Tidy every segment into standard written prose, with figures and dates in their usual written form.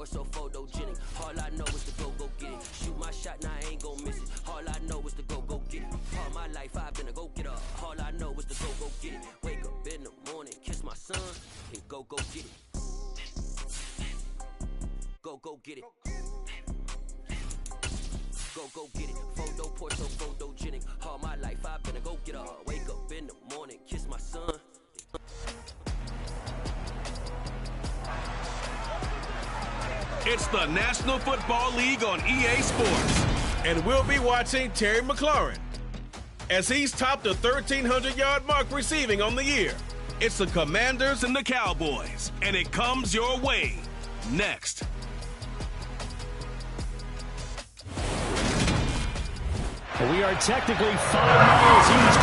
so photogenic. All I know is to go get it. Shoot my shot, now I ain't gon' miss it. All I know is to go get it. All my life I've been a go-getter. All I know is to go get it. Wake up in the morning, kiss my son, and go get it. Go get it. Go get it. Photo port so photogenic. All my life I've been a go-getter. Wake up in the morning, kiss my son. It's the National Football League on EA Sports. And we'll be watching Terry McLaurin as he's topped the 1,300-yard mark receiving on the year. It's the Commanders and the Cowboys, and it comes your way next. We are technically 5 miles east.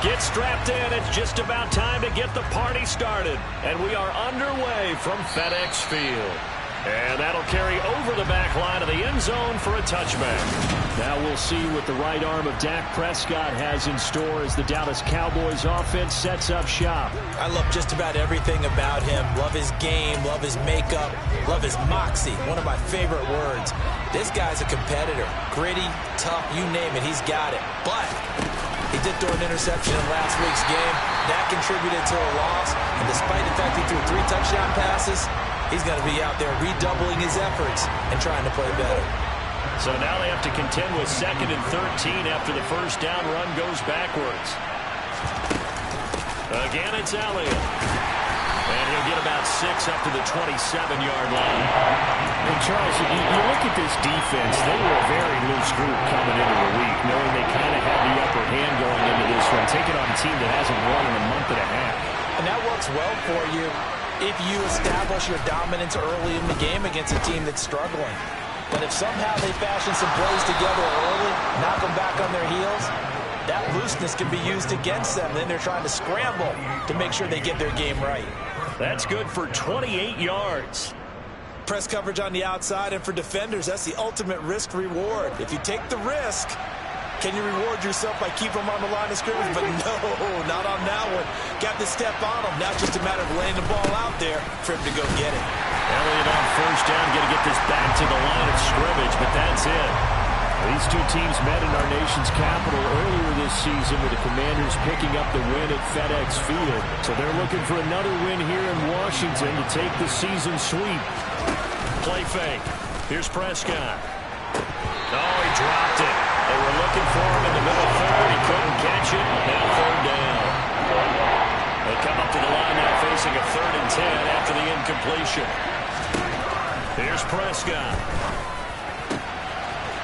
Get strapped in. It's just about time to get the party started. And we are underway from FedEx Field. And that'll carry over the back line of the end zone for a touchback. Now we'll see what the right arm of Dak Prescott has in store as the Dallas Cowboys offense sets up shop. I love just about everything about him. Love his game, love his makeup, love his moxie. One of my favorite words. This guy's a competitor. Gritty, tough, you name it, he's got it. But he did throw an interception in last week's game. That contributed to a loss. And despite the fact he threw 3 touchdown passes, he's going to be out there redoubling his efforts and trying to play better. So now they have to contend with 2nd and 13 after the first down run goes backwards. Again, it's Elliott. And he'll get about 6 up to the 27-yard line. And Charles, you look at this defense, they were a very loose group coming into the week, knowing they kind of had the upper hand going into this one, taking on a team that hasn't won in a month and a half. And that works well for you if you establish your dominance early in the game against a team that's struggling. But if somehow they fashion some plays together early, knock them back on their heels, that looseness can be used against them. Then they're trying to scramble to make sure they get their game right. That's good for 28 yards. Press coverage on the outside, and for defenders, that's the ultimate risk-reward. If you take the risk, can you reward yourself by keeping them on the line of scrimmage? But no, not on that one. Got to step on them. Now it's just a matter of laying the ball out there for him to go get it. Elliott on first down, going to get this back to the line of scrimmage, but that's it. These two teams met in our nation's capital earlier this season with the Commanders picking up the win at FedEx Field. So they're looking for another win here in Washington to take the season sweep. Play fake. Here's Prescott. Oh, he dropped it. They were looking for him in the middle third. He couldn't catch it. Now 3rd down. They come up to the line now facing a 3rd and 10 after the incompletion. Here's Prescott.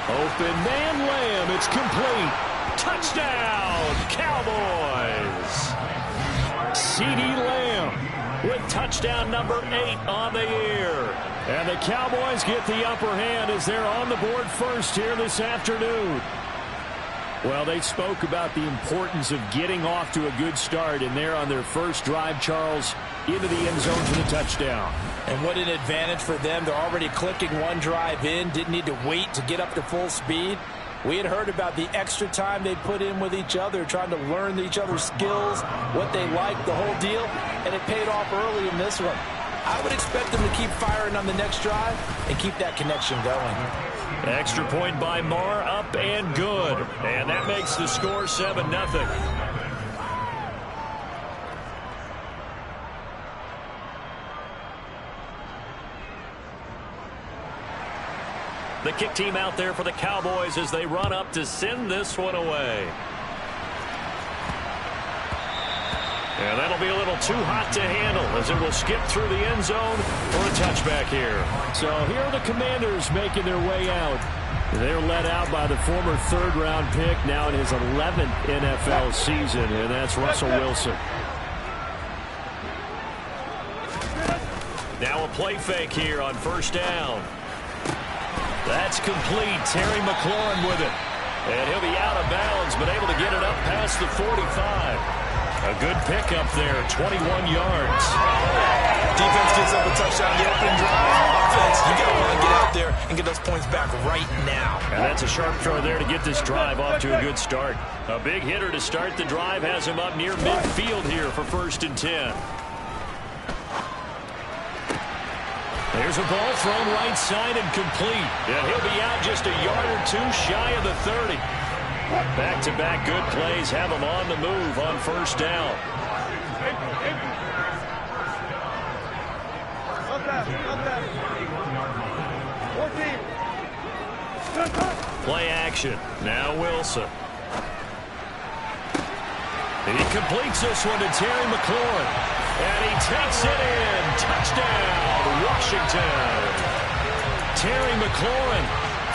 Open man Lamb. It's complete. Touchdown, Cowboys. CeeDee Lamb with touchdown number 8 on the year. And the Cowboys get the upper hand as they're on the board first here this afternoon. Well, they spoke about the importance of getting off to a good start, and they're on their first drive, Charles, into the end zone for the touchdown. And what an advantage for them. They're already clicking one drive in, didn't need to wait to get up to full speed. We had heard about the extra time they put in with each other, trying to learn each other's skills, what they like, the whole deal, and it paid off early in this one. I would expect them to keep firing on the next drive and keep that connection going. Extra point by Marr, up and good. And that makes the score 7-0. The kick team out there for the Cowboys as they run up to send this one away. And that'll be a little too hot to handle as it will skip through the end zone for a touchback here. So here are the Commanders making their way out. They're led out by the former 3rd-round pick, now in his 11th NFL season, and that's Russell Wilson. Now a play fake here on first down. That's complete. Terry McLaurin with it. And he'll be out of bounds, but able to get it up past the 45. A good pickup there, 21 yards. Defense gets up a touchdown, the opening drive. Offense, you got to want to get out there and get those points back right now. And that's a sharp throw there to get this drive off to a good start. A big hitter to start the drive has him up near midfield here for 1st and 10. There's a ball thrown right side and complete. And he'll be out just a yard or two shy of the 30. Back-to-back good plays have him on the move on 1st down. Play action. Now Wilson. He completes this one to Terry McLaurin. And he takes it in. Touchdown, Washington. Terry McLaurin,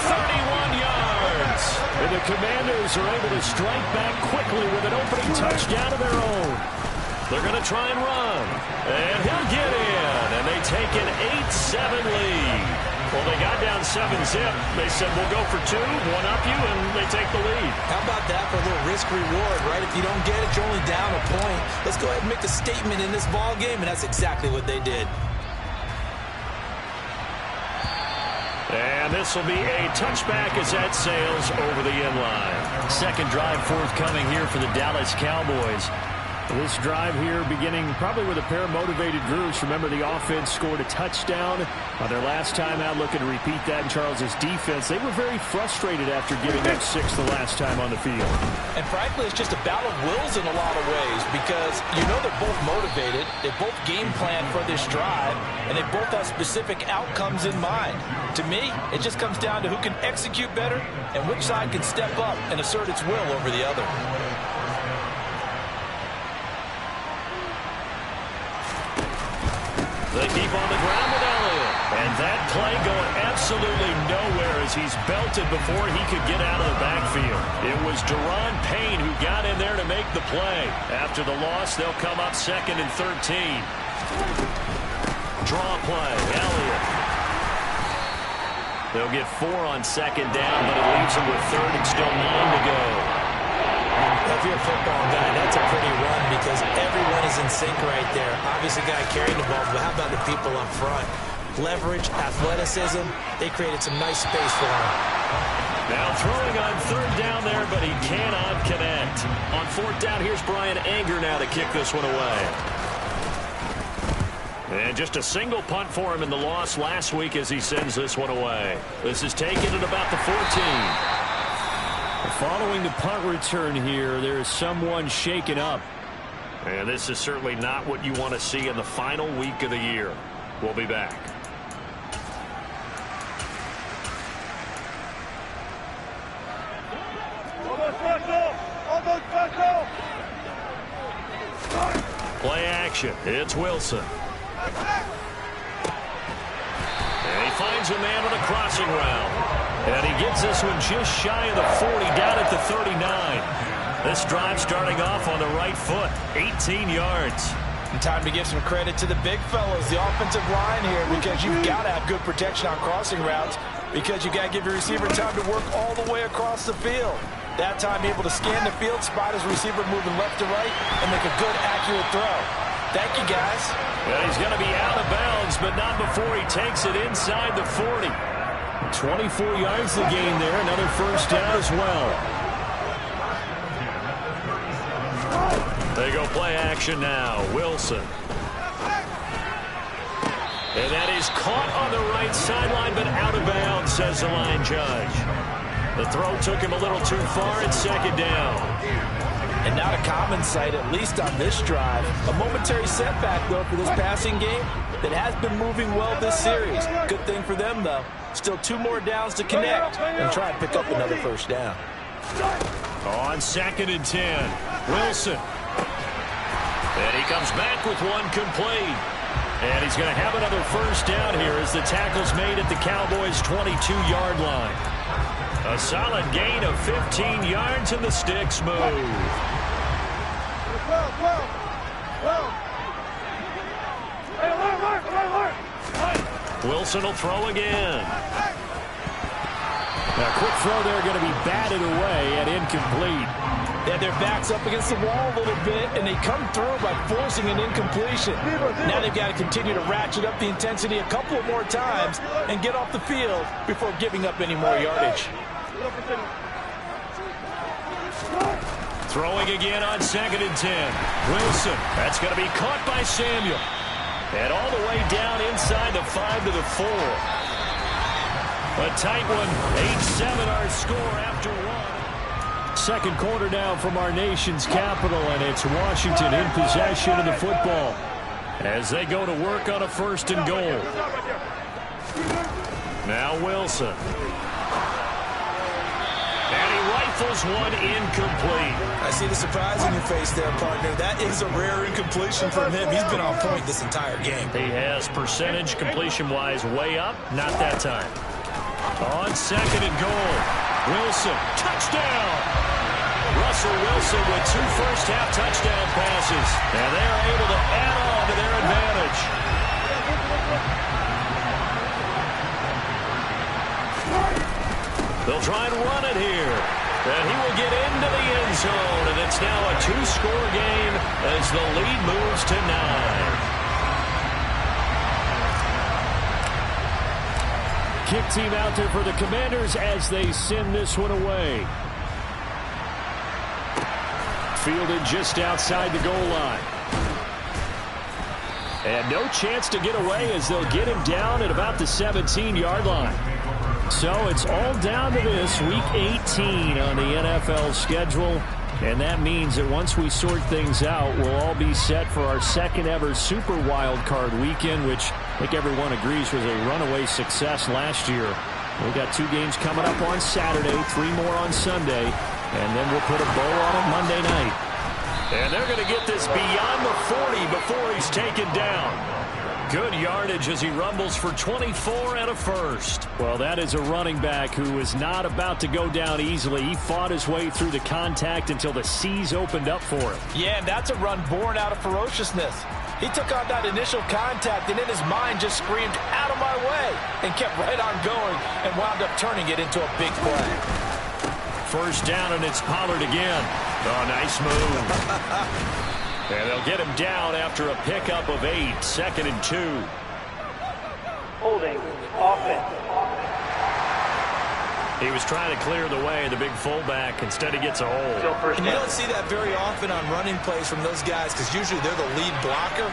31 yards. And the Commanders are able to strike back quickly with an opening touchdown of their own. They're going to try and run. And he'll get in. And they take an 8-7 lead. Well, they got down 7-zip. They said, we'll go for 2, one up you, and they take the lead. How about that for a little risk-reward, right? If you don't get it, you're only down a point. Let's go ahead and make a statement in this ball game, and that's exactly what they did. And this will be a touchback as that sails over the end line. Second drive forthcoming here for the Dallas Cowboys. This drive here beginning probably with a pair of motivated groups. Remember, the offense scored a touchdown on their last time out. Looking to repeat that in Charles's defense. They were very frustrated after giving up 6 the last time on the field. And frankly, it's just a battle of wills in a lot of ways because you know they're both motivated. They both game plan for this drive, and they both have specific outcomes in mind. To me, it just comes down to who can execute better and which side can step up and assert its will over the other. They keep on the ground with Elliott. And that play going absolutely nowhere as he's belted before he could get out of the backfield. It was Deron Payne who got in there to make the play. After the loss, they'll come up 2nd and 13. Draw play, Elliott. They'll get 4 on 2nd down, but it leaves them with 3rd and still 9 to go. If you're a football guy, that's a pretty run because everyone is in sync right there. Obviously, the guy carrying the ball, but how about the people up front? Leverage, athleticism, they created some nice space for him. Now throwing on 3rd down there, but he cannot connect. On 4th down, here's Brian Anger now to kick this one away. And just a single punt for him in the loss last week as he sends this one away. This is taken at about the 14. Following the punt return here, there is someone shaken up. And this is certainly not what you want to see in the final week of the year. We'll be back. Play action. It's Wilson. And he finds a man on a crossing route. And he gets this one just shy of the 40, down at the 39. This drive starting off on the right foot, 18 yards. And time to give some credit to the big fellas, the offensive line here, because you've got to have good protection on crossing routes because you got to give your receiver time to work all the way across the field. That time able to scan the field, spot his receiver moving left to right, and make a good, accurate throw. Thank you, guys. Well, he's going to be out of bounds, but not before he takes it inside the 40. 24 yards the gain there. Another 1st down as well. They go play action now. Wilson. And that is caught on the right sideline, but out of bounds, says the line judge. The throw took him a little too far at 2nd down. And not a common sight, at least on this drive. A momentary setback, though, for this passing game that has been moving well this series. Good thing for them, though. Still 2 more downs to connect and try and pick up another 1st down. On 2nd and 10, Wilson. And he comes back with one complete. And he's going to have another 1st down here as the tackle's made at the Cowboys' 22-yard line. A solid gain of 15 yards and the sticks move. Wilson will throw again. Now, quick throw there going to be batted away and incomplete. Yeah, their back's up against the wall a little bit, and they come through by forcing an incompletion. Now they've got to continue to ratchet up the intensity a couple of more times and get off the field before giving up any more yardage. Throwing again on 2nd and 10. Wilson. That's going to be caught by Samuel. And all the way down inside the 5 to the 4. A tight one. 8-7 our score after one. Second quarter now from our nation's capital, and it's Washington in possession of the football as they go to work on a 1st and goal. Now Wilson. And he rifles one incomplete. I see the surprise in your face there, partner. That is a rare incompletion from him. He's been on point this entire game. He has percentage completion-wise way up. Not that time. On 2nd and goal. Wilson. Touchdown. Russell Wilson with 2 first-half touchdown passes. And they are able to add on to their advantage. They'll try and run it here. And he will get into the end zone. And it's now a 2-score game as the lead moves to 9. Kick team out there for the Commanders as they send this one away. Fielded just outside the goal line. And no chance to get away as they'll get him down at about the 17-yard line. So it's all down to this, Week 18 on the NFL schedule. And that means that once we sort things out, we'll all be set for our second ever Super Wild Card weekend, which I think everyone agrees was a runaway success last year. We've got 2 games coming up on Saturday, 3 more on Sunday, and then we'll put a bow on it Monday night. And they're going to get this beyond the 40 before he's taken down. Good yardage as he rumbles for 24 and a first. Well, that is a running back who is not about to go down easily. He fought his way through the contact until the seas opened up for him. Yeah, and that's a run born out of ferociousness. He took on that initial contact, and in his mind just screamed, "Out of my way," and kept right on going and wound up turning it into a big play. First down, and it's Pollard again. Oh, nice move. And they'll get him down after a pickup of 8, 2nd and 2. Holding, offense. He was trying to clear the way, the big fullback. Instead, he gets a hold. And you don't see that very often on running plays from those guys because usually they're the lead blocker.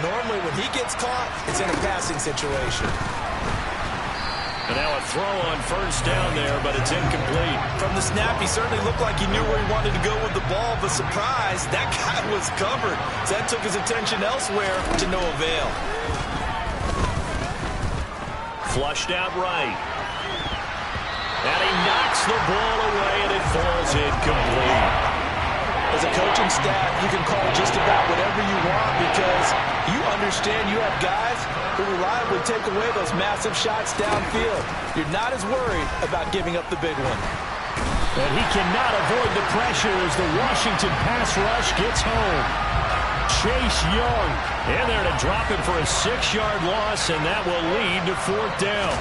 Normally, when he gets caught, it's in a passing situation. And now a throw on first down there, but it's incomplete. From the snap, he certainly looked like he knew where he wanted to go with the ball, but surprise, that guy was covered. So that took his attention elsewhere to no avail. Flushed out right. And he knocks the ball away, and it falls incomplete. As a coaching staff, you can call just about whatever you want because you understand you have guys who reliably take away those massive shots downfield. You're not as worried about giving up the big one. And he cannot avoid the pressure as the Washington pass rush gets home. Chase Young in there to drop him for a 6-yard loss, and that will lead to 4th down.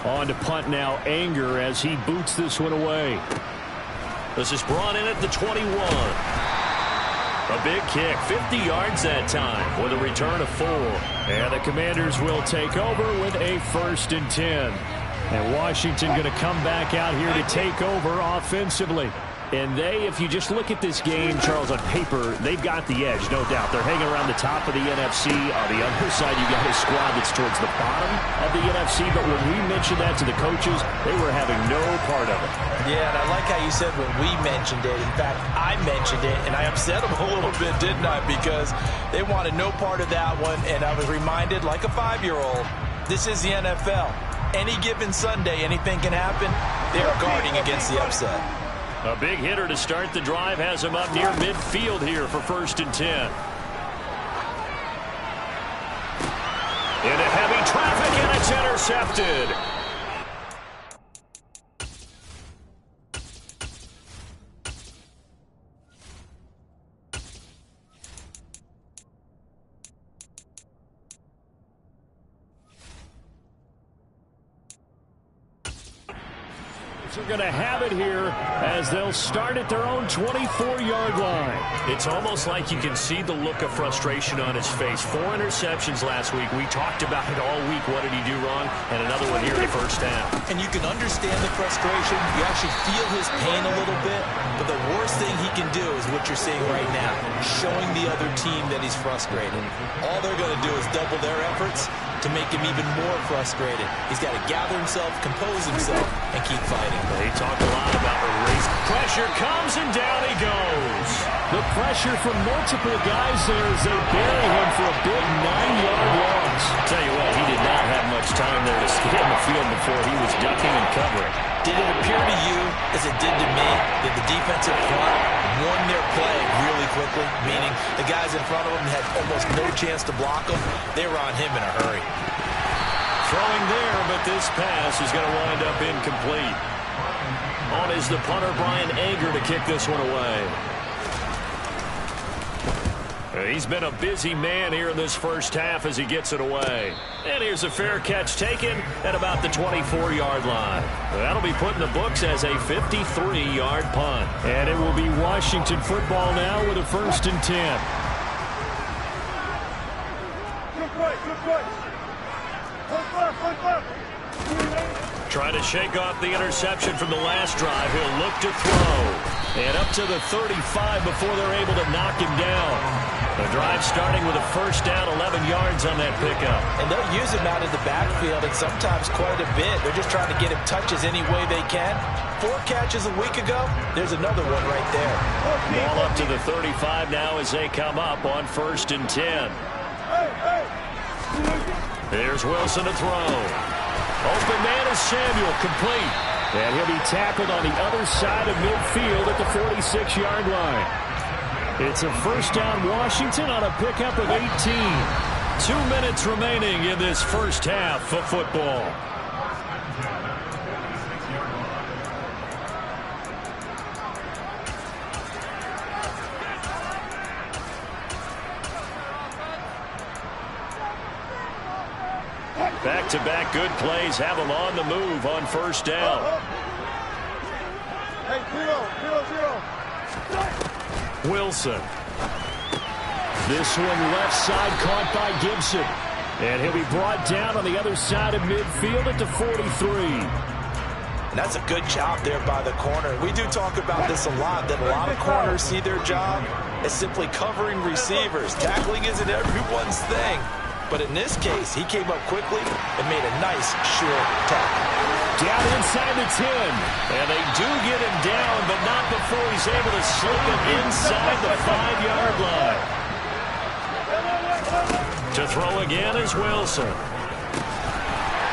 On to punt now, Anger as he boots this one away. This is brought in at the 21. A big kick, 50 yards that time with a return of 4. And the Commanders will take over with a 1st and 10. And Washington going to come back out here to take over offensively. And they, if you just look at this game, Charles, on paper, they've got the edge, no doubt. They're hanging around the top of the NFC. On the other side, you got a squad that's towards the bottom of the NFC. But when we mentioned that to the coaches, they were having no part of it. Yeah, and I like how you said when we mentioned it. In fact, I mentioned it, and I upset them a little bit, didn't I? Because they wanted no part of that one, and I was reminded, like a 5-year-old, this is the NFL. Any given Sunday, anything can happen. They are guarding against the upset. A big hitter to start the drive has him up near midfield here for 1st and 10. Into heavy traffic, and it's intercepted. Are going to have it here as they'll start at their own 24-yard line. It's almost like you can see the look of frustration on his face. 4 interceptions last week. We talked about it all week. What did he do wrong? And another one here in the first half. And you can understand the frustration. You actually feel his pain a little bit. But the worst thing he can do is what you're seeing right now, showing the other team that he's frustrated. All they're going to do is double their efforts to make him even more frustrated. He's got to gather himself, compose himself, and keep fighting. They talk a lot about the race. Pressure comes, and down he goes. The pressure from multiple guys there as they bury him for a big 9-yard loss. Tell you what, he did not have much time there to get in the field before he was ducking and covering. Did it appear to you, as it did to me, that the defensive front won their play really quickly? Meaning the guys in front of them had almost no chance to block him. They were on him in a hurry. Throwing there, but this pass is going to wind up incomplete. On is the punter, Brian Ager, to kick this one away. He's been a busy man here in this first half as he gets it away. And here's a fair catch taken at about the 24-yard line. That'll be put in the books as a 53-yard punt. And it will be Washington football now with a 1st and 10. Trying to shake off the interception from the last drive. He'll look to throw. And up to the 35 before they're able to knock him down. The drive starting with a 1st down, 11 yards on that pickup. And they'll use him out of the backfield, and sometimes quite a bit. They're just trying to get him touches any way they can. 4 catches a week ago. There's another one right there. Ball up to the 35 now as they come up on 1st and 10. Here's Wilson to throw. Open man is Samuel, complete. And he'll be tackled on the other side of midfield at the 46-yard line. It's a 1st down Washington on a pickup of 18. 2 minutes remaining in this first half of football. Back-to-back good plays have them on the move on 1st down. Hey, 0-0-0. Wilson. This one left side caught by Gibson. And he'll be brought down on the other side of midfield at the 43. And that's a good job there by the corner. We do talk about this a lot, that a lot of corners see their job as simply covering receivers. Tackling isn't everyone's thing. But in this case, he came up quickly and made a nice, short tackle. Down inside the 10. And they do get him down, but not before he's able to slip him inside the 5-yard line. To throw again is Wilson.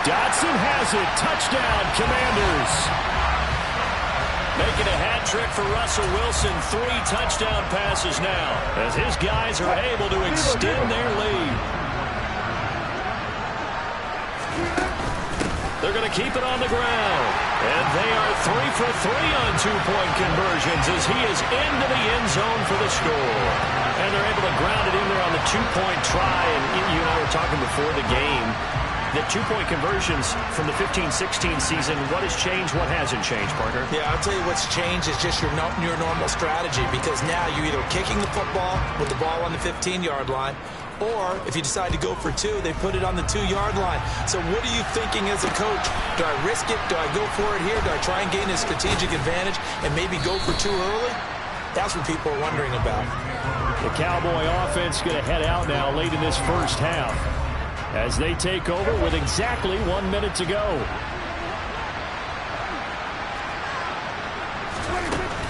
Dotson has it. Touchdown, Commanders. Making a hat trick for Russell Wilson. 3 touchdown passes now as his guys are able to extend their lead. They're going to keep it on the ground. And they are 3 for 3 on 2-point conversions as he is into the end zone for the score. And they're able to ground it in there on the 2-point try. And you and I were talking before the game. The 2-point conversions from the 15-16 season, what has changed, what hasn't changed, partner? Yeah, I'll tell you what's changed is just your normal strategy, because now you're either kicking the football with the ball on the 15-yard line, or if you decide to go for 2, they put it on the 2-yard line. So what are you thinking as a coach? Do I risk it? Do I go for it here? Do I try and gain a strategic advantage and maybe go for 2 early? That's what people are wondering about. The Cowboy offense going to head out now late in this first half as they take over with exactly 1 minute to go.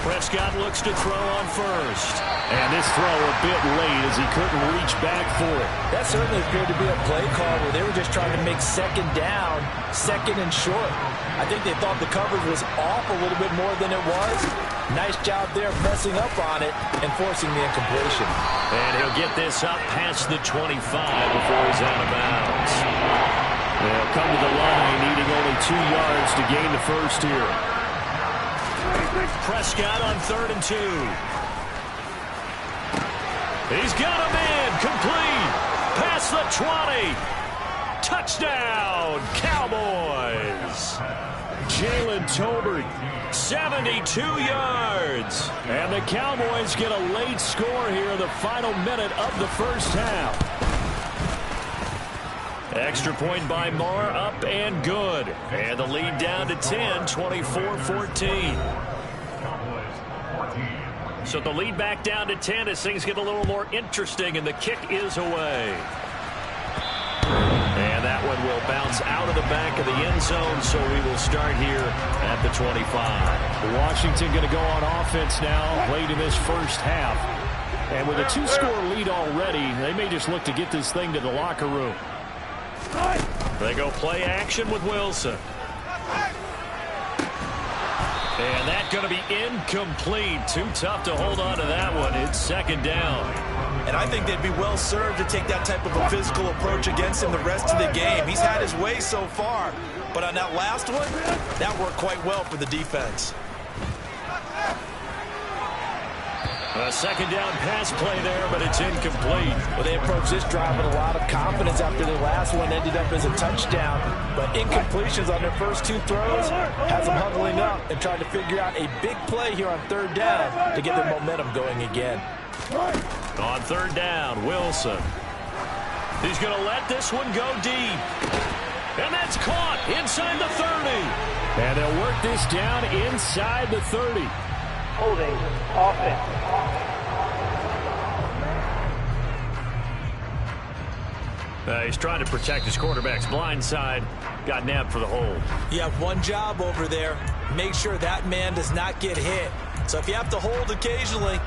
Prescott looks to throw on first. And this throw a bit late as he couldn't reach back for it. That certainly appeared to be a play call where they were just trying to make 2nd down, 2nd and short. I think they thought the coverage was off a little bit more than it was. Nice job there messing up on it and forcing the incompletion. And he'll get this up past the 25 before he's out of bounds. They'll come to the line needing only 2 yards to gain the first here. Prescott on 3rd and 2. He's got him in. Complete. Past the 20. Touchdown, Cowboys. Jalen Tolbert. 72 yards. And the Cowboys get a late score here in the final minute of the first half. Extra point by Marr, up and good. And the lead down to 10, 24-14. So the lead back down to 10 as things get a little more interesting, and the kick is away. And that one will bounce out of the back of the end zone, so we will start here at the 25. Washington going to go on offense now late in this first half. And with a 2-score lead already, they may just look to get this thing to the locker room. They go play action with Wilson. And that's going to be incomplete. Too tough to hold on to that one. It's second down. And I think they'd be well served to take that type of a physical approach against him the rest of the game. He's had his way so far. But on that last one, that worked quite well for the defense. A second down pass play there, but it's incomplete. Well, they approached this drive with a lot of confidence after the last one ended up as a touchdown. But incompletions on their first 2 throws has them huddling up and trying to figure out a big play here on third down to get their momentum going again. On third down, Wilson. He's going to let this one go deep. And that's caught inside the 30. And they'll work this down inside the 30. Holding offense. He's trying to protect his quarterback's blind side. Got nabbed for the hold. You have one job over there. Make sure that man does not get hit. So if you have to hold occasionally,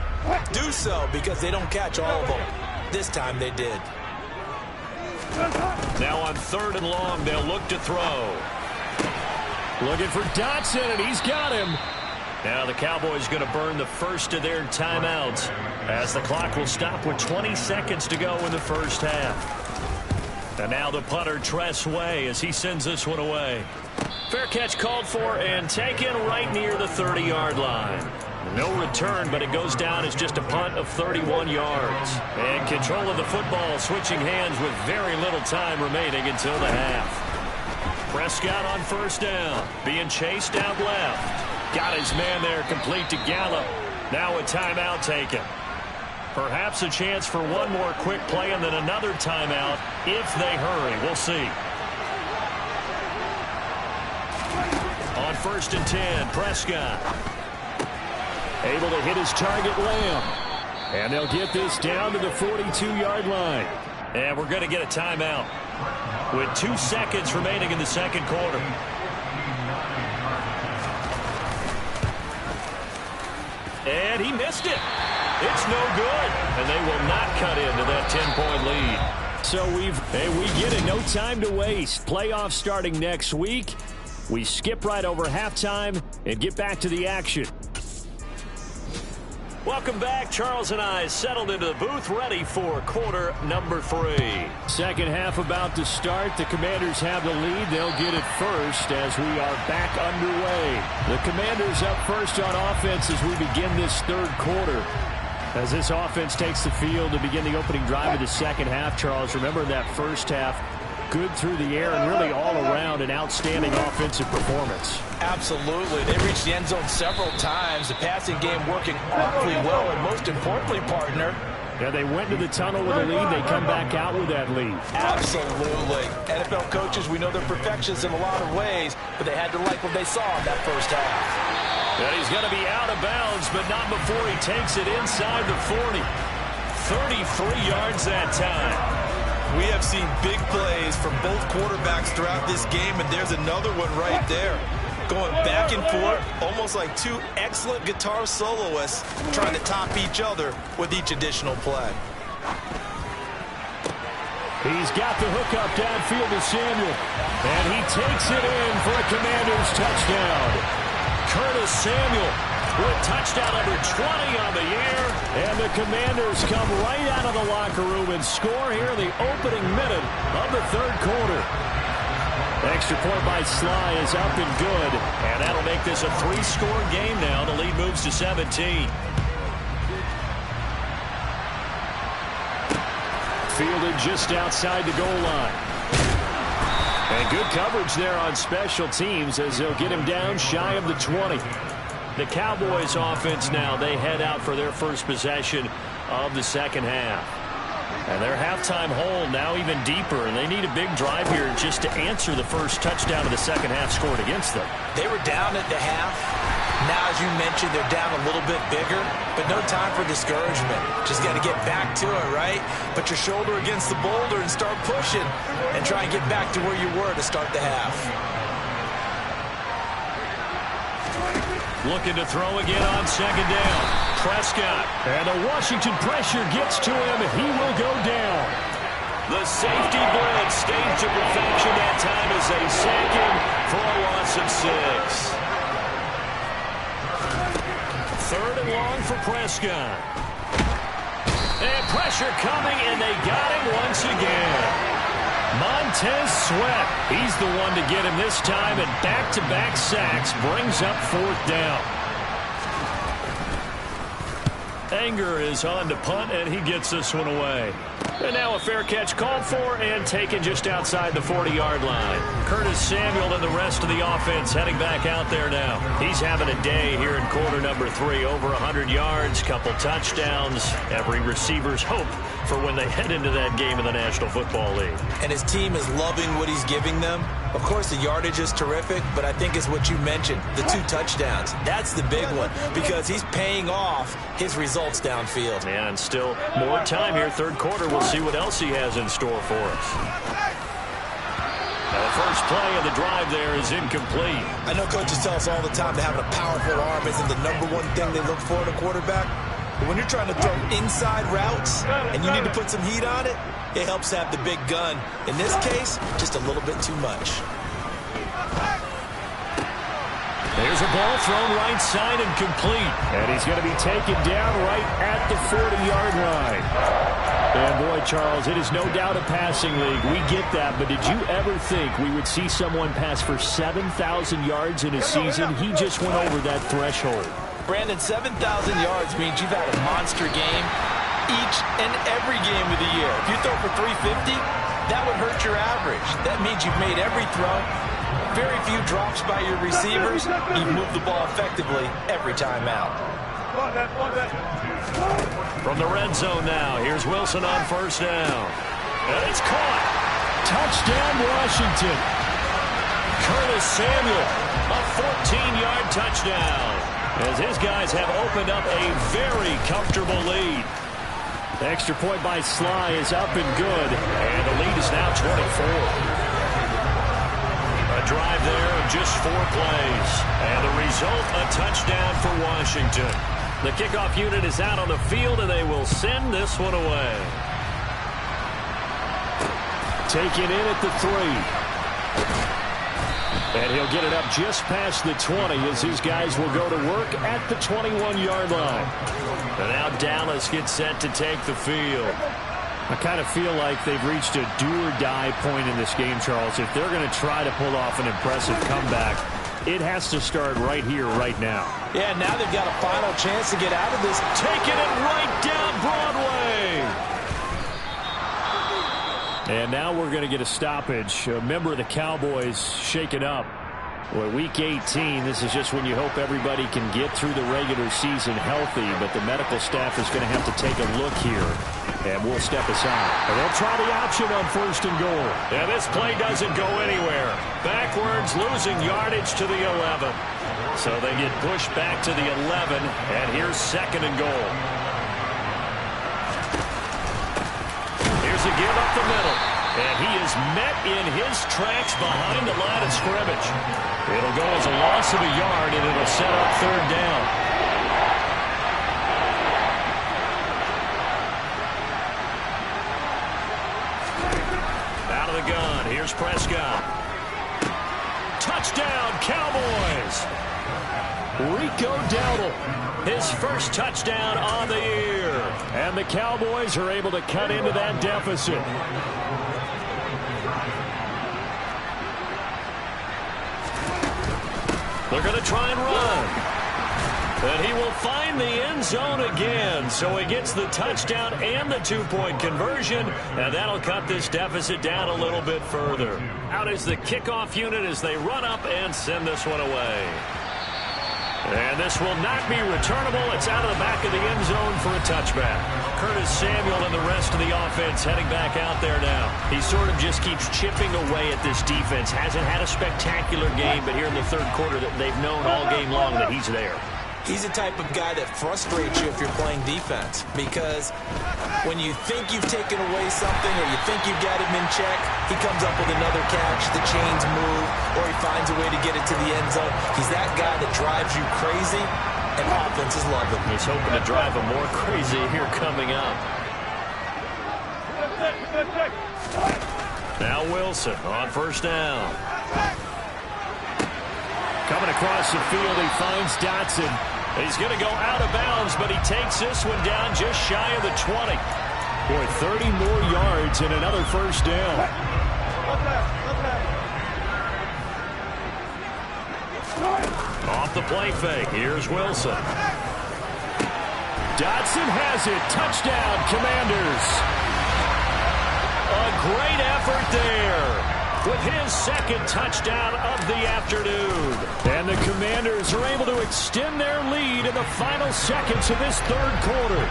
do so, because they don't catch all of them. This time they did. Now on third and long, they'll look to throw. Looking for Dotson, and he's got him. Now the Cowboys going to burn the first of their timeouts as the clock will stop with 20 seconds to go in the first half. And now the punter, Tress Way, as he sends this one away. Fair catch called for and taken right near the 30-yard line. No return, but it goes down as just a punt of 31 yards. And control of the football switching hands with very little time remaining until the half. Prescott on first down, being chased out left. Got his man there, complete to Gallup. Now a timeout taken. Perhaps a chance for one more quick play and then another timeout if they hurry. We'll see. On first and 10, Prescott. Able to hit his target, Lamb. And they'll get this down to the 42-yard line. And we're going to get a timeout with 2 seconds remaining in the second quarter. And he missed it. It's no good. And they will not cut into that 10-point lead. So we get it. No time to waste. Playoffs starting next week. We skip right over halftime and get back to the action. Welcome back. Charles and I settled into the booth, ready for quarter number 3. Second half about to start. The Commanders have the lead. They'll get it first as we are back underway. The Commanders up first on offense as we begin this third quarter. As this offense takes the field to begin the opening drive of the second half, Charles, remember in that first half, good through the air and really all around an outstanding offensive performance. Absolutely. They reached the end zone several times. The passing game working awfully well, and most importantly, partner, yeah, they went to the tunnel with a lead. They come back out with that lead. Absolutely. NFL coaches, we know they're perfectionists in a lot of ways, but they had to like what they saw in that first half. And he's going to be out of bounds, but not before he takes it inside the 40. 33 yards that time. We have seen big plays from both quarterbacks throughout this game, and there's another one right there. Going back and forth, almost like two excellent guitar soloists trying to top each other with each additional play. He's got the hook up downfield to Samuel. And he takes it in for a Commanders touchdown. Curtis Samuel with touchdown number 20 on the year. And the Commanders come right out of the locker room and score here in the opening minute of the third quarter. Extra point by Sly is up and good. And that'll make this a 3-score game now. The lead moves to 17. Fielded just outside the goal line. And good coverage there on special teams as they'll get him down shy of the 20. The Cowboys offense now, they head out for their first possession of the second half. And their halftime hole now even deeper, and they need a big drive here just to answer the first touchdown of the second half scored against them. They were down at the half. Now, as you mentioned, they're down a little bit bigger, but no time for discouragement. Just got to get back to it, right? Put your shoulder against the boulder and start pushing and try and get back to where you were to start the half. Looking to throw again on second down. Prescott. And the Washington pressure gets to him. He will go down. The safety blitz staged to perfection that time as they sack him for a loss of 6. Third and long for Prescott. And pressure coming, and they got him once again. Montez Sweat, he's the one to get him this time, and back-to-back sacks brings up fourth down. Anger is on to punt, and he gets this one away. And now a fair catch called for and taken just outside the 40-yard line. Curtis Samuel and the rest of the offense heading back out there now. He's having a day here in quarter number 3. Over 100 yards, couple touchdowns. Every receiver's hope for when they head into that game in the National Football League. And his team is loving what he's giving them. Of course, the yardage is terrific, but I think it's what you mentioned, the 2 touchdowns. That's the big one because he's paying off his results downfield. Yeah, and still more time here, third quarter. We'll see what else he has in store for us. Now the first play of the drive there is incomplete. I know coaches tell us all the time that having a powerful arm isn't the #1 thing they look for in a quarterback. But when you're trying to throw inside routes and you need to put some heat on it, it helps have the big gun. In this case, just a little bit too much. There's a ball thrown right side and complete. And he's going to be taken down right at the 40-yard line. And boy, Charles, it is no doubt a passing league. We get that, but did you ever think we would see someone pass for 7,000 yards in a season? He just went over that threshold. Brandon, 7,000 yards means you've had a monster game each and every game of the year. If you throw for 350, that would hurt your average. That means you've made every throw. Very few drops by your receivers. You've moved the ball effectively every time out. From the red zone now, here's Wilson on first down. And it's caught. Touchdown, Washington. Curtis Samuel, a 14-yard touchdown. As his guys have opened up a very comfortable lead. The extra point by Sly is up and good. And the lead is now 24. A drive there of just 4 plays. And the result, a touchdown for Washington. The kickoff unit is out on the field, and they will send this one away. Taken in at the 3. And he'll get it up just past the 20 as his guys will go to work at the 21-yard line. And now Dallas gets set to take the field. I kind of feel like they've reached a do-or-die point in this game, Charles. If they're going to try to pull off an impressive comeback, it has to start right here, right now. Yeah, now they've got a final chance to get out of this. Taking it right down Broadway. And now we're going to get a stoppage. A member of the Cowboys shaken up. Well, week 18, this is just when you hope everybody can get through the regular season healthy, but the medical staff is going to have to take a look here, and we'll step aside. And they'll try the option on first and goal. And this play doesn't go anywhere. Backwards, losing yardage to the 11. So they get pushed back to the 11, and here's second and goal. Here's a give up the middle. And he is met in his tracks behind the line of scrimmage. It'll go as a loss of a yard, and it'll set up third down. Out of the gun, here's Prescott. Touchdown, Cowboys! Rico Dowdle, his first touchdown on the year. And the Cowboys are able to cut into that deficit. They're going to try and run. And he will find the end zone again. So he gets the touchdown and the two-point conversion, and that'll cut this deficit down a little bit further. Out is the kickoff unit as they run up and send this one away. And this will not be returnable. It's out of the back of the end zone for a touchback. Curtis Samuel and the rest of the offense heading back out there now. He sort of just keeps chipping away at this defense. Hasn't had a spectacular game, but here in the third quarter that they've known all game long that he's there. He's the type of guy that frustrates you if you're playing defense, because when you think you've taken away something or you think you've got him in check, he comes up with another catch, the chains move, or he finds a way to get it to the end zone. He's that guy that drives you crazy, and offenses love him. He's hoping to drive him more crazy here coming up. Now Wilson on first down. Coming across the field, he finds Dotson. He's going to go out of bounds, but he takes this one down just shy of the 20. Boy, 30 more yards and another first down. Off the play fake, here's Wilson. Dotson has it. Touchdown, Commanders. A great effort there with his second touchdown of the afternoon. And the Commanders are able to extend their lead in the final seconds of this third quarter.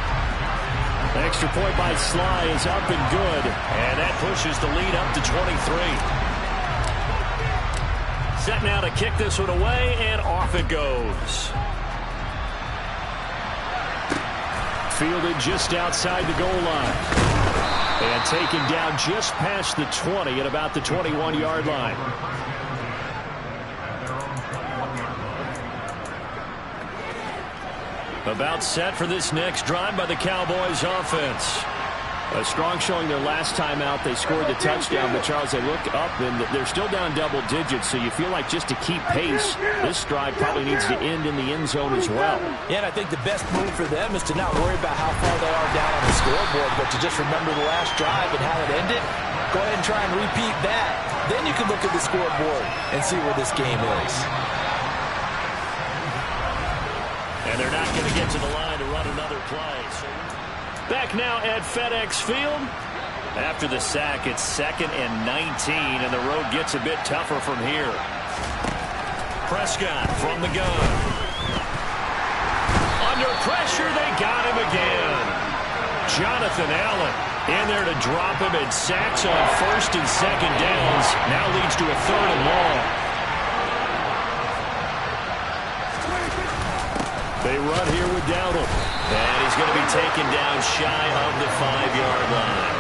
Extra point by Sly is up and good. And that pushes the lead up to 23. Set now to kick this one away, and off it goes. Fielded just outside the goal line. And taken down just past the 20 at about the 21-yard line. About set for this next drive by the Cowboys offense. A strong showing their last time out. They scored the touchdown, but Charles, they look up and they're still down double digits, so you feel like just to keep pace, this drive probably needs to end in the end zone as well. Yeah, and I think the best move for them is to not worry about how far they are down on the scoreboard, but to just remember the last drive and how it ended. Go ahead and try and repeat that. Then you can look at the scoreboard and see where this game is. And they're not going to get to the line to run another play. So back now at FedEx Field. After the sack, it's 2nd and 19, and the road gets a bit tougher from here. Prescott from the gun. Under pressure, they got him again. Jonathan Allen in there to drop him, and sacks on 1st and 2nd downs. Now leads to a 3rd and long. They run here with Dowdle. And he's going to be taken down shy of the 5-yard line.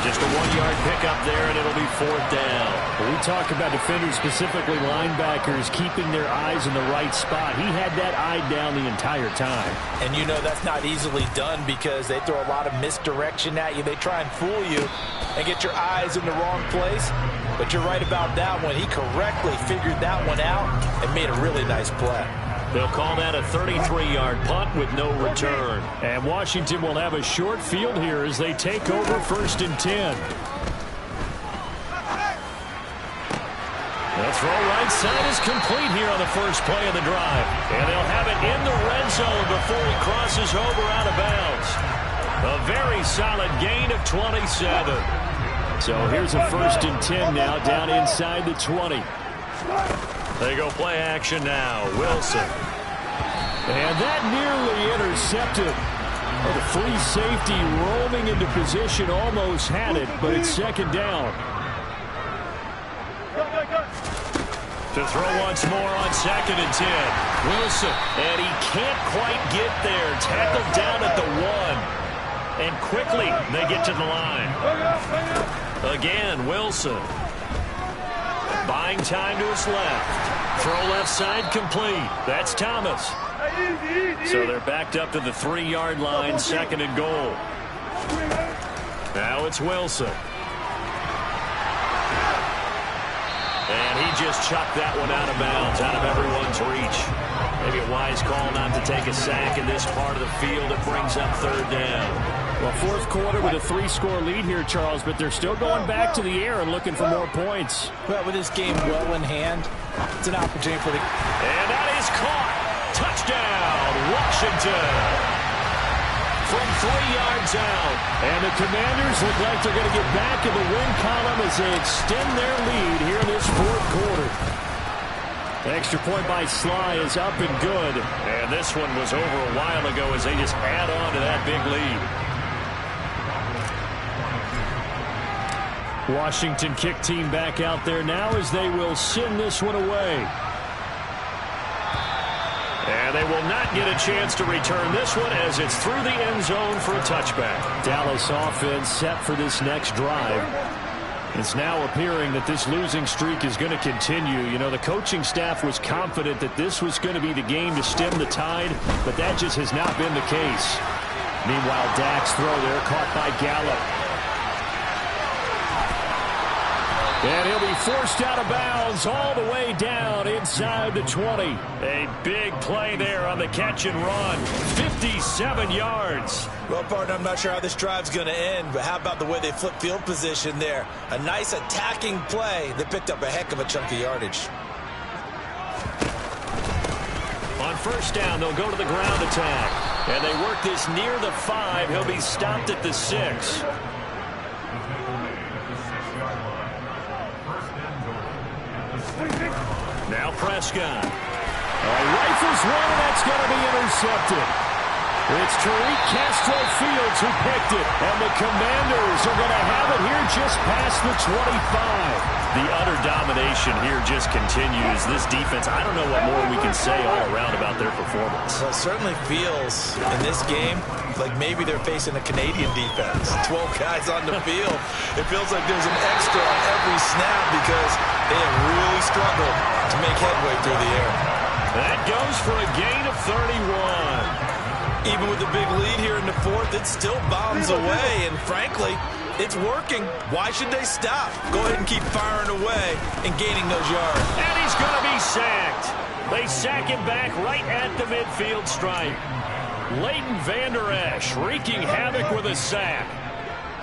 Just a 1-yard pickup there, and it'll be 4th down. When we talk about defenders, specifically linebackers, keeping their eyes in the right spot. He had that eye down the entire time. And you know that's not easily done because they throw a lot of misdirection at you. They try and fool you and get your eyes in the wrong place. But you're right about that one. He correctly figured that one out and made a really nice play. They'll call that a 33-yard punt with no return. And Washington will have a short field here as they take over 1st and 10. The throw right side is complete here on the first play of the drive. And they'll have it in the red zone before he crosses over out of bounds. A very solid gain of 27. So here's a 1st and 10 now down inside the 20. They go play action now. Wilson. And that nearly intercepted. Well, the free safety roaming into position almost had it, but it's 2nd down. To throw once more on 2nd and 10. Wilson. And he can't quite get there. Tackled down at the 1. And quickly they get to the line. Again, Wilson. Buying time to his left. Throw left side complete. That's Thomas. So they're backed up to the 3-yard line, 2nd and goal. Now it's Wilson. And he just chucked that one out of bounds, out of everyone's reach. Maybe a wise call not to take a sack in this part of the field. It brings up 3rd down. Well, 4th quarter with a 3-score lead here, Charles, but they're still going back to the air and looking for more points. Well, with this game well in hand, it's an opportunity for the... And that is caught. Touchdown, Washington from 3 yards out. And the Commanders look like they're going to get back in the win column as they extend their lead here in this fourth quarter. The extra point by Sly is up and good. And this one was over a while ago as they just add on to that big lead. Washington kick team back out there now as they will send this one away. And they will not get a chance to return this one as it's through the end zone for a touchback. Dallas offense set for this next drive. It's now appearing that this losing streak is going to continue. You know, the coaching staff was confident that this was going to be the game to stem the tide, but that just has not been the case. Meanwhile, Dak's throw there caught by Gallup. And he'll be forced out of bounds all the way down inside the 20. A big play there on the catch and run. 57 yards. Well, partner, I'm not sure how this drive's going to end, but how about the way they flip field position there? A nice attacking play that picked up a heck of a chunk of yardage. On first down, they'll go to the ground attack. And they work this near the 5. He'll be stopped at the 6. Now Prescott. Rifles one, and that's going to be intercepted. It's Tariq Castro Fields who picked it. And the Commanders are going to have it here just past the 25. The utter domination here just continues. This defense, I don't know what more we can say all around about their performance. Well, it certainly feels in this game like maybe they're facing a Canadian defense. 12 guys on the field. It feels like there's an extra on every snap because they have really struggled to make headway through the air. That goes for a gain of 31. Even with the big lead here in the fourth, it still bombs away, and frankly, it's working. Why should they stop? Go ahead and keep firing away and gaining those yards. And he's going to be sacked. They sack him back right at the midfield stripe. Leighton Vander Esch wreaking havoc with a sack.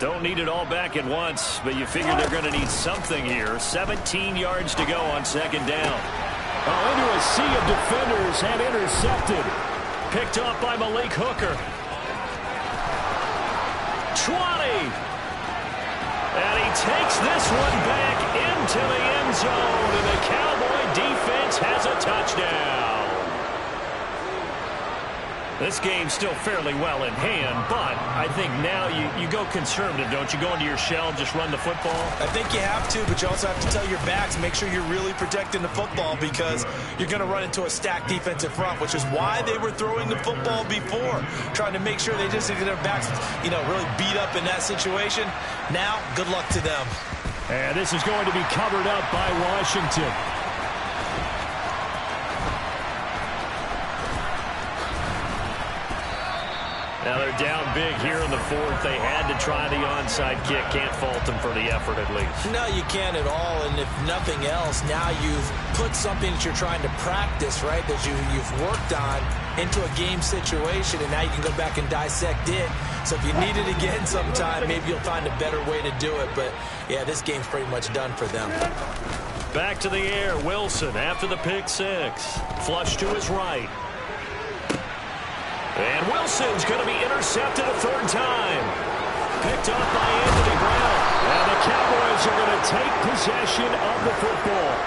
Don't need it all back at once, but you figure they're going to need something here. 17 yards to go on second down. Into a sea of defenders and intercepted. Picked off by Malik Hooker. 20. And he takes this one back into the end zone. And the Cowboy defense has a touchdown. This game's still fairly well in hand, but I think now you go conservative, don't you? Go into your shell and just run the football? I think you have to, but you also have to tell your backs, make sure you're really protecting the football because you're going to run into a stacked defensive front, which is why they were throwing the football before, trying to make sure they just get their backs, really beat up in that situation. Now, good luck to them. And this is going to be covered up by Washington. Now they're down big here in the fourth. They had to try the onside kick. Can't fault them for the effort at least. No, you can't at all. And if nothing else, now you've put something that you're trying to practice, right, that you've worked on into a game situation, and now you can go back and dissect it. So if you need it again sometime, maybe you'll find a better way to do it. But, yeah, this game's pretty much done for them. Back to the air. Wilson after the pick six. Flush to his right. And Wilson's going to be intercepted a third time. Picked up by Anthony Brown. And the Cowboys are going to take possession of the football.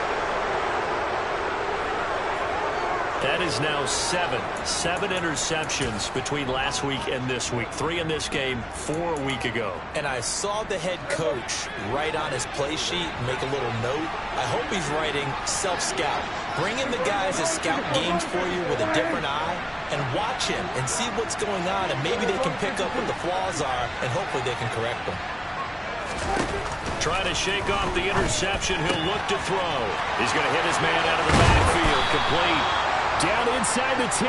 That is now seven interceptions between last week and this week. 3 in this game, 4 a week ago. And I saw the head coach write on his play sheet, make a little note. I hope he's writing self-scout. Bring in the guys that scout games for you with a different eye and watch him and see what's going on, and maybe they can pick up what the flaws are, and hopefully they can correct them. Trying to shake off the interception. He'll look to throw. He's going to hit his man out of the backfield. Complete. Down inside the 10.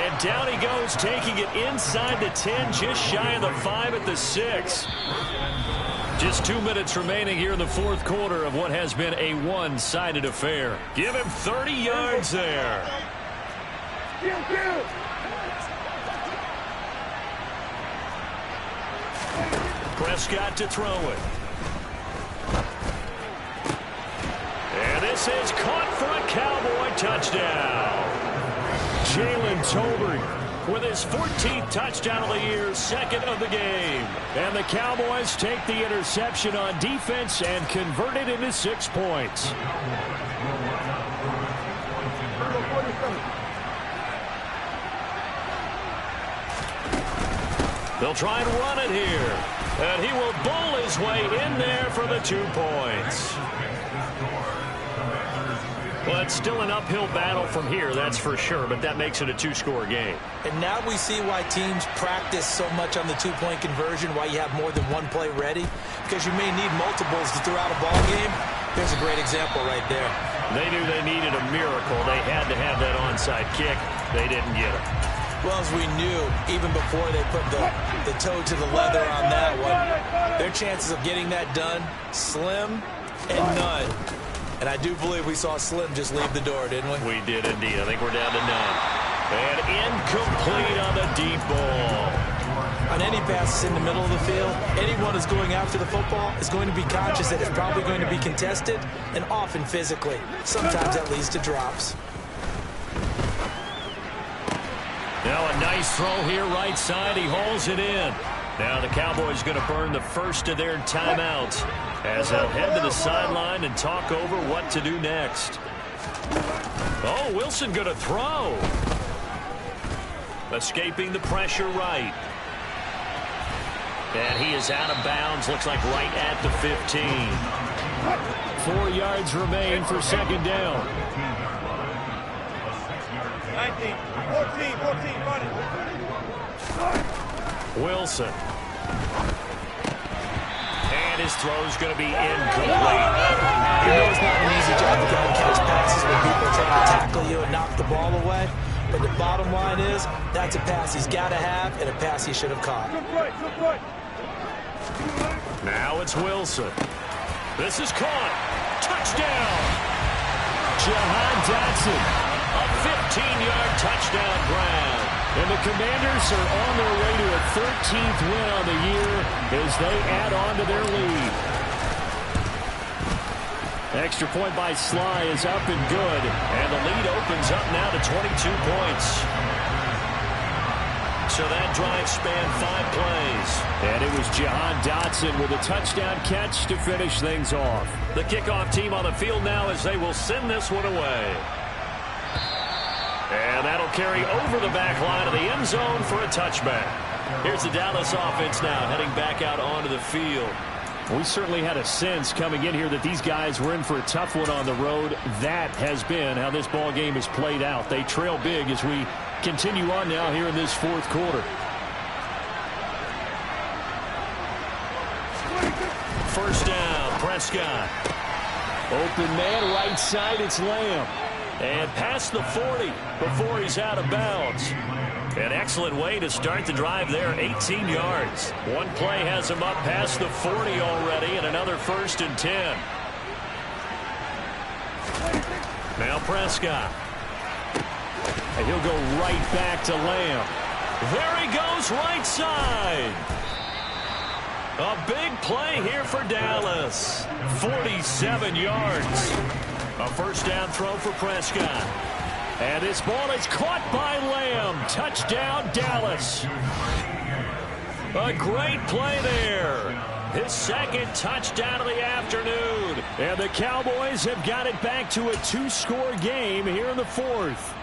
And down he goes, taking it inside the 10, just shy of the 5 at the 6. Just 2 minutes remaining here in the fourth quarter of what has been a one-sided affair. Give him 30 yards there. Prescott to throw it. And this is caught for a Cowboy touchdown. Jalen Tolbert with his 14th touchdown of the year, second of the game. And the Cowboys take the interception on defense and convert it into 6 points. They'll try and run it here. And he will bowl his way in there for the 2 points. Well, it's still an uphill battle from here, that's for sure, but that makes it a 2-score game. And now we see why teams practice so much on the 2-point conversion, why you have more than one play ready, because you may need multiples to throw out a ball game. There's a great example right there. They knew they needed a miracle. They had to have that onside kick. They didn't get it. Well, as we knew, even before they put the toe to the leather on that one, their chances of getting that done, slim and none. And I do believe we saw Slim just leave the door, didn't we? We did indeed. I think we're down to none. And incomplete on the deep ball. On any passes in the middle of the field, anyone who's going after the football is going to be conscious that it's probably going to be contested and often physically. Sometimes that leads to drops. Now a nice throw here right side. He hauls it in. Now the Cowboys going to burn the first of their timeouts as they'll head to the sideline and talk over what to do next. Oh, Wilson going to throw. Escaping the pressure right. And he is out of bounds. Looks like right at the 15. 4 yards remain for second down. 19, 14, run it. Wilson. And his throw's going to be incomplete. You know it's not an easy job to try to catch passes when people are trying to tackle you and knock the ball away. But the bottom line is, that's a pass he's got to have and a pass he should have caught. Now it's Wilson. This is caught. Touchdown. Jahan Dotson. A 15-yard touchdown grab. And the Commanders are on their way to a 13th win on the year as they add on to their lead. Extra point by Sly is up and good. And the lead opens up now to 22 points. So that drive spanned 5 plays. And it was Jahan Dotson with a touchdown catch to finish things off. The kickoff team on the field now as they will send this one away. And that'll carry over the back line of the end zone for a touchback. Here's the Dallas offense now heading back out onto the field. We certainly had a sense coming in here that these guys were in for a tough one on the road. That has been how this ball game has played out. They trail big as we continue on now here in this fourth quarter. First down, Prescott. Open man, right side, it's Lamb. And past the 40 before he's out of bounds. An excellent way to start the drive there, 18 yards. One play has him up past the 40 already, and another 1st and 10. Now Prescott. And he'll go right back to Lamb. There he goes, right side. A big play here for Dallas. 47 yards. A first down throw for Prescott. And this ball is caught by Lamb. Touchdown, Dallas. A great play there. His second touchdown of the afternoon. And the Cowboys have got it back to a 2-score game here in the fourth.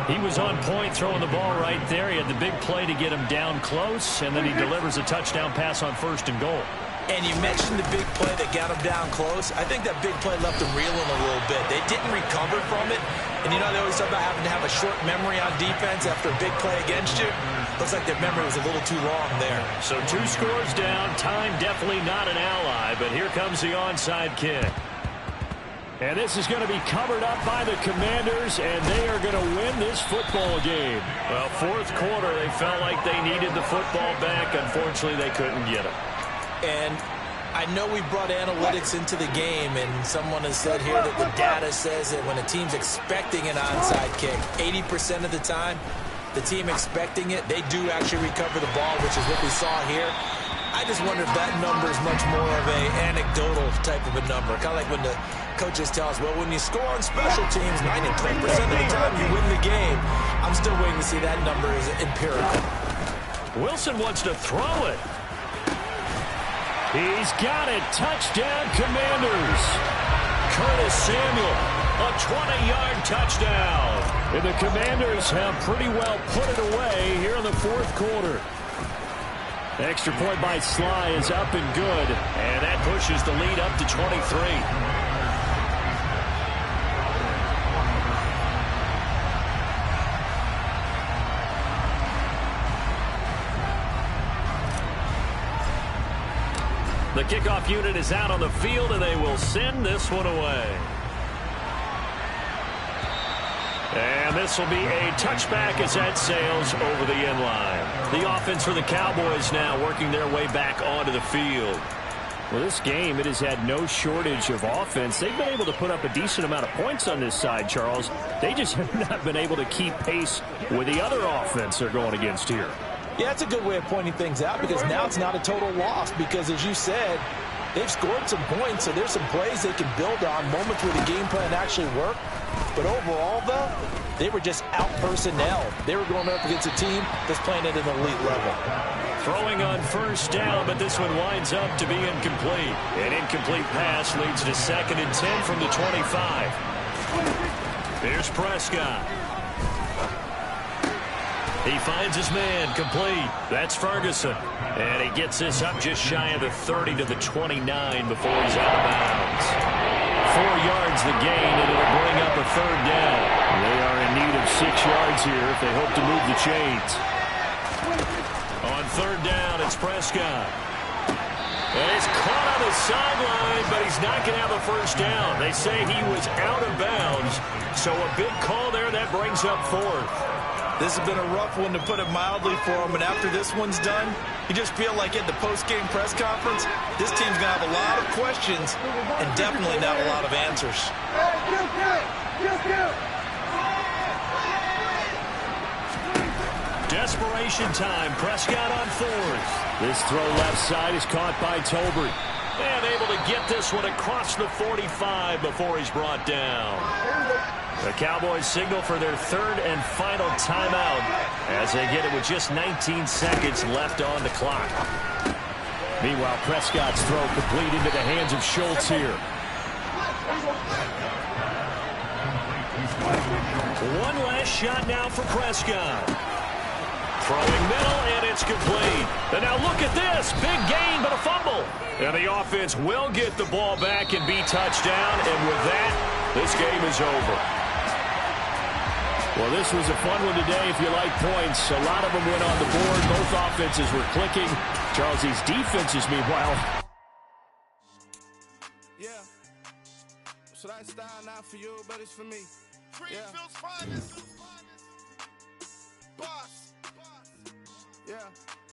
He was on point throwing the ball right there. He had the big play to get him down close, and then he delivers a touchdown pass on 1st and goal. And you mentioned the big play that got him down close. I think that big play left him reeling a little bit. They didn't recover from it. And you know, they always talk about having to have a short memory on defense after a big play against you. Looks like their memory was a little too long there. So 2 scores down. Time definitely not an ally, but here comes the onside kick. And this is going to be covered up by the Commanders, and they are going to win this football game. Well, fourth quarter, they felt like they needed the football back. Unfortunately, they couldn't get it. And I know we brought analytics into the game, and someone has said here that the data says that when a team's expecting an onside kick, 80% of the time, the team expecting it, they do actually recover the ball, which is what we saw here. I just wonder if that number is much more of a anecdotal type of a number, kind of like when the coaches tell us, well, when you score on special teams, 93% of the time you win the game. I'm still waiting to see that number is empirical. Wilson wants to throw it. He's got it. Touchdown, Commanders. Curtis Samuel, a 20-yard touchdown. And the Commanders have pretty well put it away here in the fourth quarter. Extra point by Sly is up and good. And that pushes the lead up to 23. The kickoff unit is out on the field, and they will send this one away. And this will be a touchback as that sails over the end line. The offense for the Cowboys now working their way back onto the field. Well, this game, it has had no shortage of offense. They've been able to put up a decent amount of points on this side, Charles. They just have not been able to keep pace with the other offense they're going against here. Yeah, it's a good way of pointing things out because now it's not a total loss because, as you said, they've scored some points, so there's some plays they can build on, moments where the game plan actually worked. But overall, though, they were just out-personnel. They were going up against a team that's playing at an elite level. Throwing on first down, but this one winds up to be incomplete. An incomplete pass leads to 2nd and 10 from the 25. Here's Prescott. He finds his man complete. That's Ferguson. And he gets this up just shy of the 30 to the 29 before he's out of bounds. 4 yards the gain, and it'll bring up a 3rd down. They are in need of 6 yards here if they hope to move the chains. On 3rd down, it's Prescott. And he's caught on the sideline, but he's not going to have a first down. They say he was out of bounds, so a big call there that brings up 4th. This has been a rough one, to put it mildly, for him. And after this one's done, you just feel like at the post-game press conference, this team's going to have a lot of questions and definitely not a lot of answers. Desperation time. Prescott on 4th. This throw left side is caught by Tolbert. And able to get this one across the 45 before he's brought down. The Cowboys signal for their 3rd and final timeout as they get it with just 19 seconds left on the clock. Meanwhile, Prescott's throw complete into the hands of Schultz here. One last shot now for Prescott. Throwing middle, and it's complete. And now look at this. Big gain, but a fumble. And the offense will get the ball back and be touchdown. And with that, this game is over. Well, this was a fun one today if you like points. A lot of them went on the board. Both offenses were clicking. Charles, these defenses, meanwhile. Yeah. Should I style not for you, but it's for me. Greenfield's finest. Boss. Yeah.